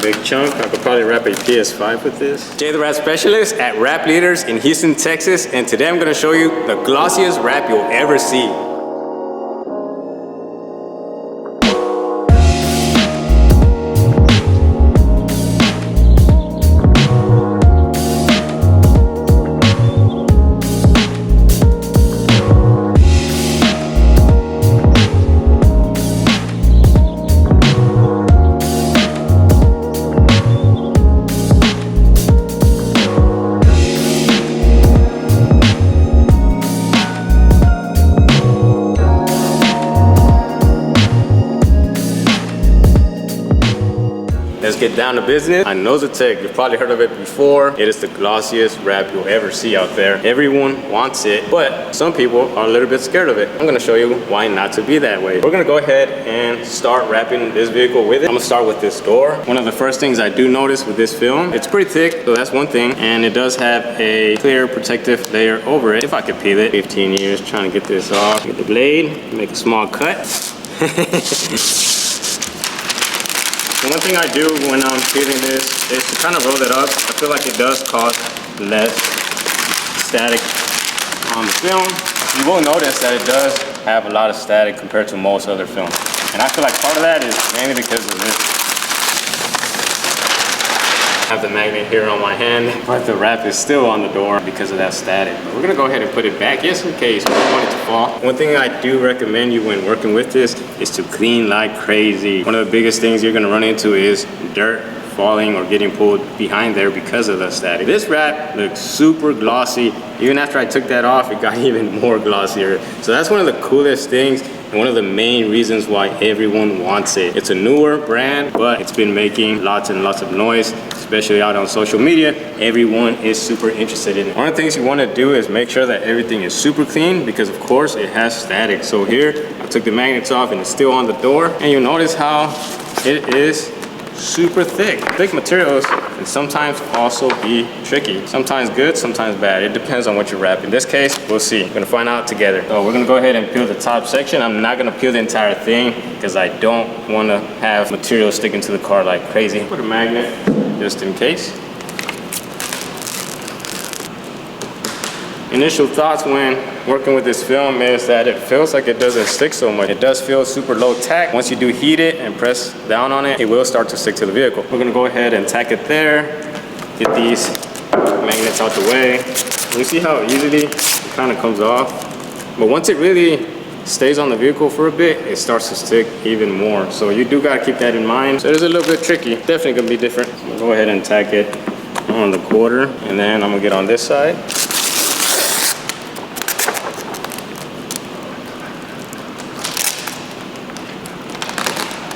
Big chunk. I could probably wrap a PS5 with this. Jay the Wrap Specialist at Wrap Leaders in Houston, Texas, and today I'm gonna show you the glossiest wrap you'll ever see. Let's get down to business. Inozetek, you've probably heard of it before. It is the glossiest wrap you'll ever see out there. Everyone wants it, but some people are a little bit scared of it. I'm gonna show you why not to be that way. We're gonna go ahead and start wrapping this vehicle with it. I'm gonna start with this door. One of the first things I do notice with this film, it's pretty thick, so that's one thing, and it does have a clear protective layer over it. If I could peel it, 15 years trying to get this off. Get the blade, make a small cut. The one thing I do when I'm peeling this is to kind of roll it up. I feel like it does cause less static on the film. You will notice that it does have a lot of static compared to most other films. And I feel like part of that is mainly because of this. I have the magnet here on my hand, but the wrap is still on the door because of that static. But we're gonna go ahead and put it back just in case we don't want it to fall. One thing I do recommend you when working with this is to clean like crazy. One of the biggest things you're gonna run into is dirt falling or getting pulled behind there because of the static. This wrap looks super glossy. Even after I took that off, it got even more glossier. So that's one of the coolest things and one of the main reasons why everyone wants it. It's a newer brand, but it's been making lots and lots of noise, especially out on social media. Everyone is super interested in it. One of the things you want to do is make sure that everything is super clean because of course it has static. So here, I took the magnets off and it's still on the door. And you'll notice how it is super thick. Thick materials can sometimes also be tricky. Sometimes good, sometimes bad. It depends on what you wrap. In this case, we'll see. We're gonna find out together. So we're gonna go ahead and peel the top section. I'm not gonna peel the entire thing because I don't wanna have material sticking to the car like crazy. Put a magnet just in case. Initial thoughts when working with this film is that it feels like it doesn't stick so much. It does feel super low tack. Once you do heat it and press down on it, it will start to stick to the vehicle. We're gonna go ahead and tack it there. Get these magnets out the way. You see how easily it kind of comes off? But once it really stays on the vehicle for a bit, it starts to stick even more. So you do gotta keep that in mind. So it is a little bit tricky. Definitely gonna be different. I'm gonna go ahead and tack it on the quarter, and then I'm gonna get on this side.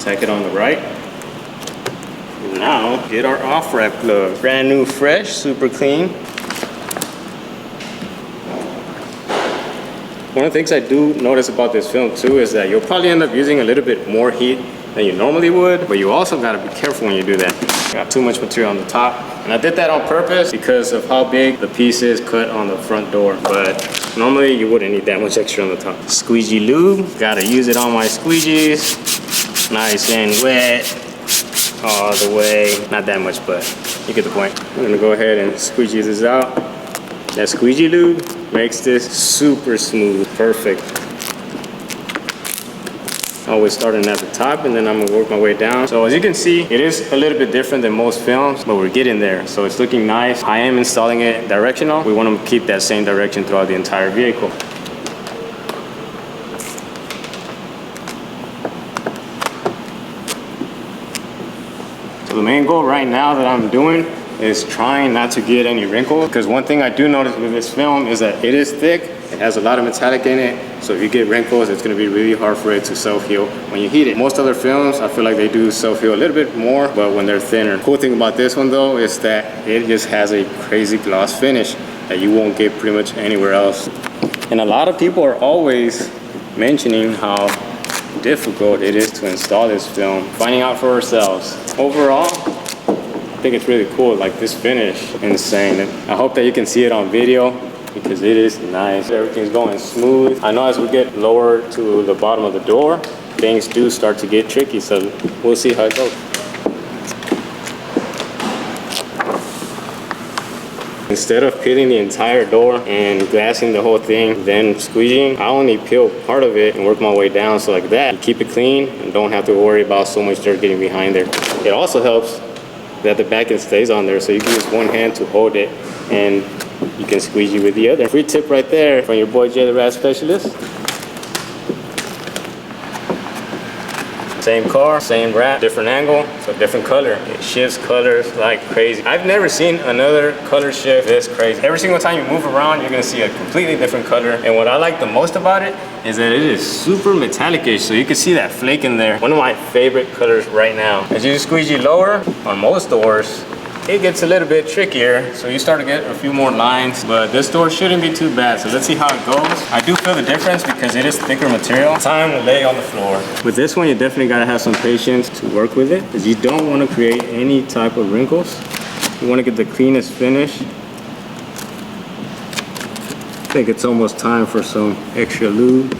Tack it on the right. And now get our off wrap glove. Brand new, fresh, super clean. One of the things I do notice about this film too is that you'll probably end up using a little bit more heat than you normally would, but you also gotta be careful when you do that. Got too much material on the top. And I did that on purpose because of how big the piece is cut on the front door, but normally you wouldn't need that much extra on the top. Squeegee lube, gotta use it on my squeegees. Nice and wet all the way. Not that much, but you get the point. I'm gonna go ahead and squeegee this out. That squeegee lube makes this super smooth, perfect. Always starting at the top and then I'm gonna work my way down. So as you can see, it is a little bit different than most films, but we're getting there. So it's looking nice. I am installing it directional. We want to keep that same direction throughout the entire vehicle. So the main goal right now that I'm doing is trying not to get any wrinkles, because one thing I do notice with this film is that it is thick. It has a lot of metallic in it, so if you get wrinkles, it's going to be really hard for it to self-heal when you heat it. Most other films, I feel like they do self-heal a little bit more, but when they're thinner. Cool thing about this one though is that it just has a crazy gloss finish that you won't get pretty much anywhere else. And a lot of people are always mentioning how difficult it is to install this film. Finding out for ourselves. Overall, I think it's really cool. Like this finish, insane. And I hope that you can see it on video because it is nice. Everything's going smooth. I know as we get lower to the bottom of the door, things do start to get tricky. So we'll see how it goes. Instead of peeling the entire door and glassing the whole thing, then squeegeeing, I only peel part of it and work my way down. So like that, you keep it clean and don't have to worry about so much dirt getting behind there. It also helps that the back end stays on there, so you can use one hand to hold it and you can squeegee with the other. Free tip right there from your boy Jay the Rat Specialist. Same car, same wrap, different angle, so different color. It shifts colors like crazy. I've never seen another color shift this crazy. Every single time you move around, you're gonna see a completely different color. And what I like the most about it is that it is super metallic-ish, so you can see that flake in there. One of my favorite colors right now. As you squeegee lower, on most doors, it gets a little bit trickier, so you start to get a few more lines, but this door shouldn't be too bad, so let's see how it goes. I do feel the difference because it is thicker material. Time to lay on the floor. With this one, you definitely gotta have some patience to work with it, because you don't want to create any type of wrinkles. You want to get the cleanest finish. I think it's almost time for some extra lube.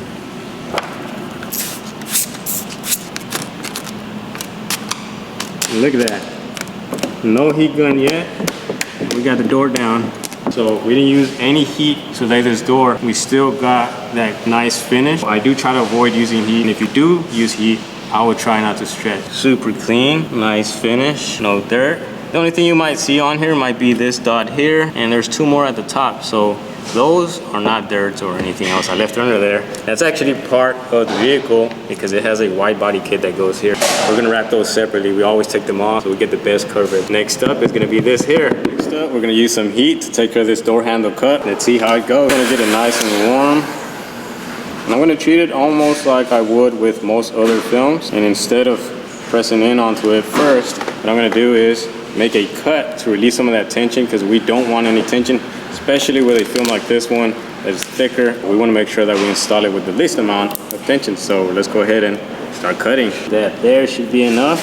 Look at that. No heat gun yet. We got the door down. So we didn't use any heat to lay this door. We still got that nice finish. I do try to avoid using heat. And if you do use heat, I would try not to stretch. Super clean, nice finish, no dirt. The only thing you might see on here might be this dot here, and there's two more at the top. So those are not dirt or anything else. I left it under there. That's actually part of the vehicle because it has a wide body kit that goes here. We're gonna wrap those separately. We always take them off so we get the best coverage. Next up is gonna be this here. Next up, we're gonna use some heat to take care of this door handle cut. Let's see how it goes. I'm gonna get it nice and warm. And I'm gonna treat it almost like I would with most other films. And instead of pressing in onto it first, what I'm gonna do is make a cut to release some of that tension because we don't want any tension, especially with a film like this one that is thicker. We want to make sure that we install it with the least amount of tension. So let's go ahead and start cutting. That there should be enough.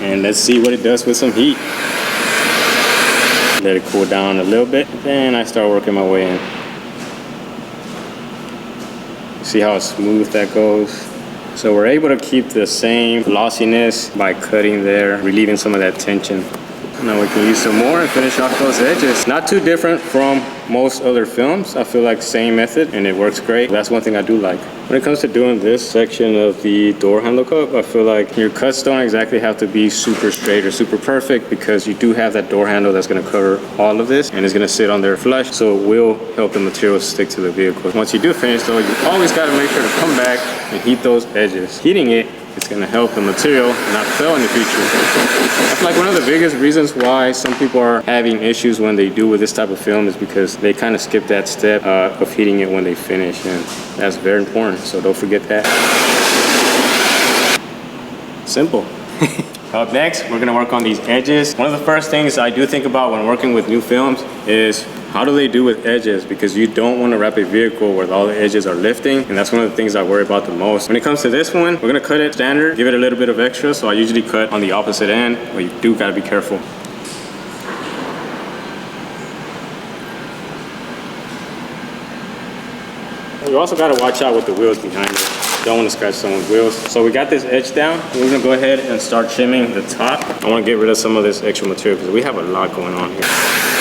And let's see what it does with some heat. Let it cool down a little bit. Then I start working my way in. See how smooth that goes? So we're able to keep the same glossiness by cutting there, relieving some of that tension. Now we can use some more and finish off those edges. Not too different from most other films. I feel like same method and it works great. That's one thing I do like. When it comes to doing this section of the door handle cut, I feel like your cuts don't exactly have to be super straight or super perfect because you do have that door handle that's gonna cover all of this and it's gonna sit on there flush, so it will help the material stick to the vehicle. Once you do finish though, you always gotta make sure to come back and heat those edges. Heating it, it's gonna help the material not fail in the future. That's like one of the biggest reasons why some people are having issues when they do with this type of film is because they kind of skip that step of heating it when they finish, and that's very important, so don't forget that. Simple. Up next, we're gonna work on these edges. One of the first things I do think about when working with new films is how do they do with edges? Because you don't want to wrap a vehicle where all the edges are lifting, and that's one of the things I worry about the most. When it comes to this one, we're gonna cut it standard, give it a little bit of extra, so I usually cut on the opposite end, but you do gotta be careful. You also gotta watch out with the wheels behind it. Don't want to scratch someone's wheels. So we got this edge down. We're gonna go ahead and start trimming the top. I want to get rid of some of this extra material because we have a lot going on here.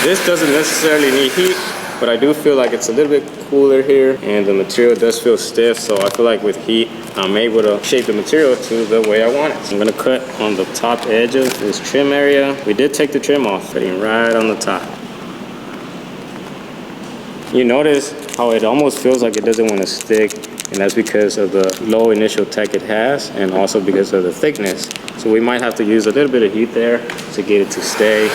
This doesn't necessarily need heat, but I do feel like it's a little bit cooler here and the material does feel stiff, so I feel like with heat, I'm able to shape the material to the way I want it. So I'm gonna cut on the top edge of this trim area. We did take the trim off, cutting right on the top. You notice how it almost feels like it doesn't want to stick, and that's because of the low initial tech it has and also because of the thickness. So we might have to use a little bit of heat there to get it to stay.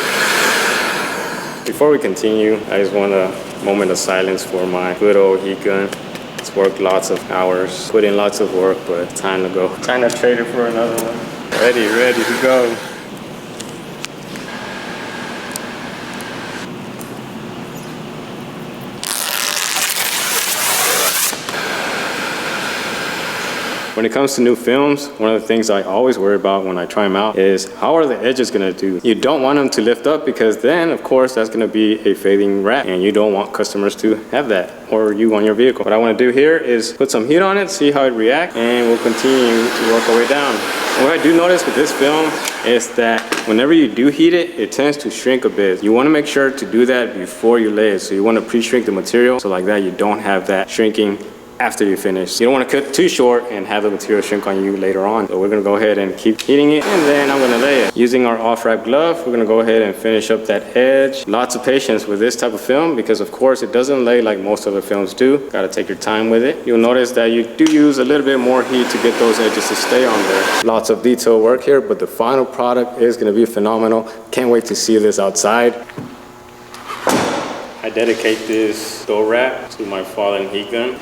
Before we continue, I just want a moment of silence for my good old heat gun. It's worked lots of hours, put in lots of work, but time to go. Time to trade it for another one. Ready to go. When it comes to new films, one of the things I always worry about when I try them out is how are the edges gonna do? You don't want them to lift up because then, of course, that's gonna be a fading wrap and you don't want customers to have that or you on your vehicle. What I wanna do here is put some heat on it, see how it reacts, and we'll continue to work our way down. And what I do notice with this film is that whenever you do heat it, it tends to shrink a bit. You wanna make sure to do that before you lay it. So you wanna pre-shrink the material so like that you don't have that shrinking after you finish. You don't want to cut too short and have the material shrink on you later on. So we're going to go ahead and keep heating it, and then I'm going to lay it. Using our off-wrap glove, we're going to go ahead and finish up that edge. Lots of patience with this type of film because of course it doesn't lay like most other films do. Got to take your time with it. You'll notice that you do use a little bit more heat to get those edges to stay on there. Lots of detail work here, but the final product is going to be phenomenal. Can't wait to see this outside. I dedicate this door wrap to my fallen heat gun.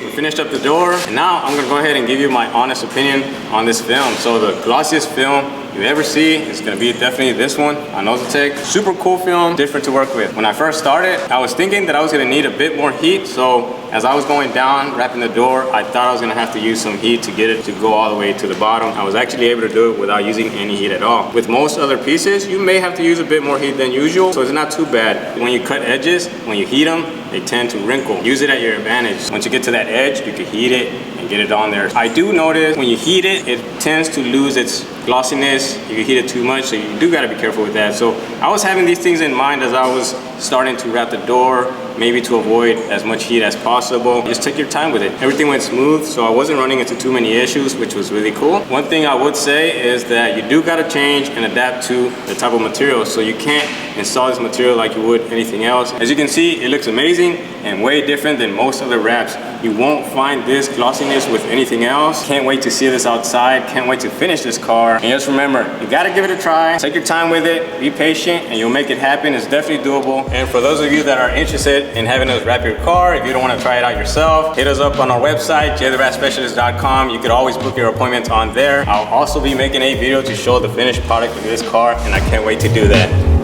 We finished up the door, and now I'm gonna go ahead and give you my honest opinion on this film. So the glossiest film you ever see is gonna be definitely this one, Inozetek. Super cool film, different to work with. When I first started, I was thinking that I was gonna need a bit more heat, so as I was going down, wrapping the door, I thought I was gonna have to use some heat to get it to go all the way to the bottom. I was actually able to do it without using any heat at all. With most other pieces, you may have to use a bit more heat than usual, so it's not too bad. When you cut edges, when you heat them, they tend to wrinkle. Use it at your advantage. Once you get to that edge, you can heat it and get it on there. I do notice when you heat it, it tends to lose its glossiness. You can heat it too much, so you do gotta be careful with that. So I was having these things in mind as I was starting to wrap the door, maybe to avoid as much heat as possible. Just take your time with it. Everything went smooth, so I wasn't running into too many issues, which was really cool. One thing I would say is that you do gotta change and adapt to the type of material, so you can't install this material like you would anything else. As you can see, it looks amazing and way different than most other wraps. You won't find this glossiness with anything else. Can't wait to see this outside. Can't wait to finish this car. And just remember, you gotta give it a try. Take your time with it, be patient, and you'll make it happen. It's definitely doable. And for those of you that are interested in having us wrap your car, if you don't wanna try it out yourself, hit us up on our website, jthewrapspecialist.com. You could always book your appointment on there. I'll also be making a video to show the finished product of this car, and I can't wait to do that.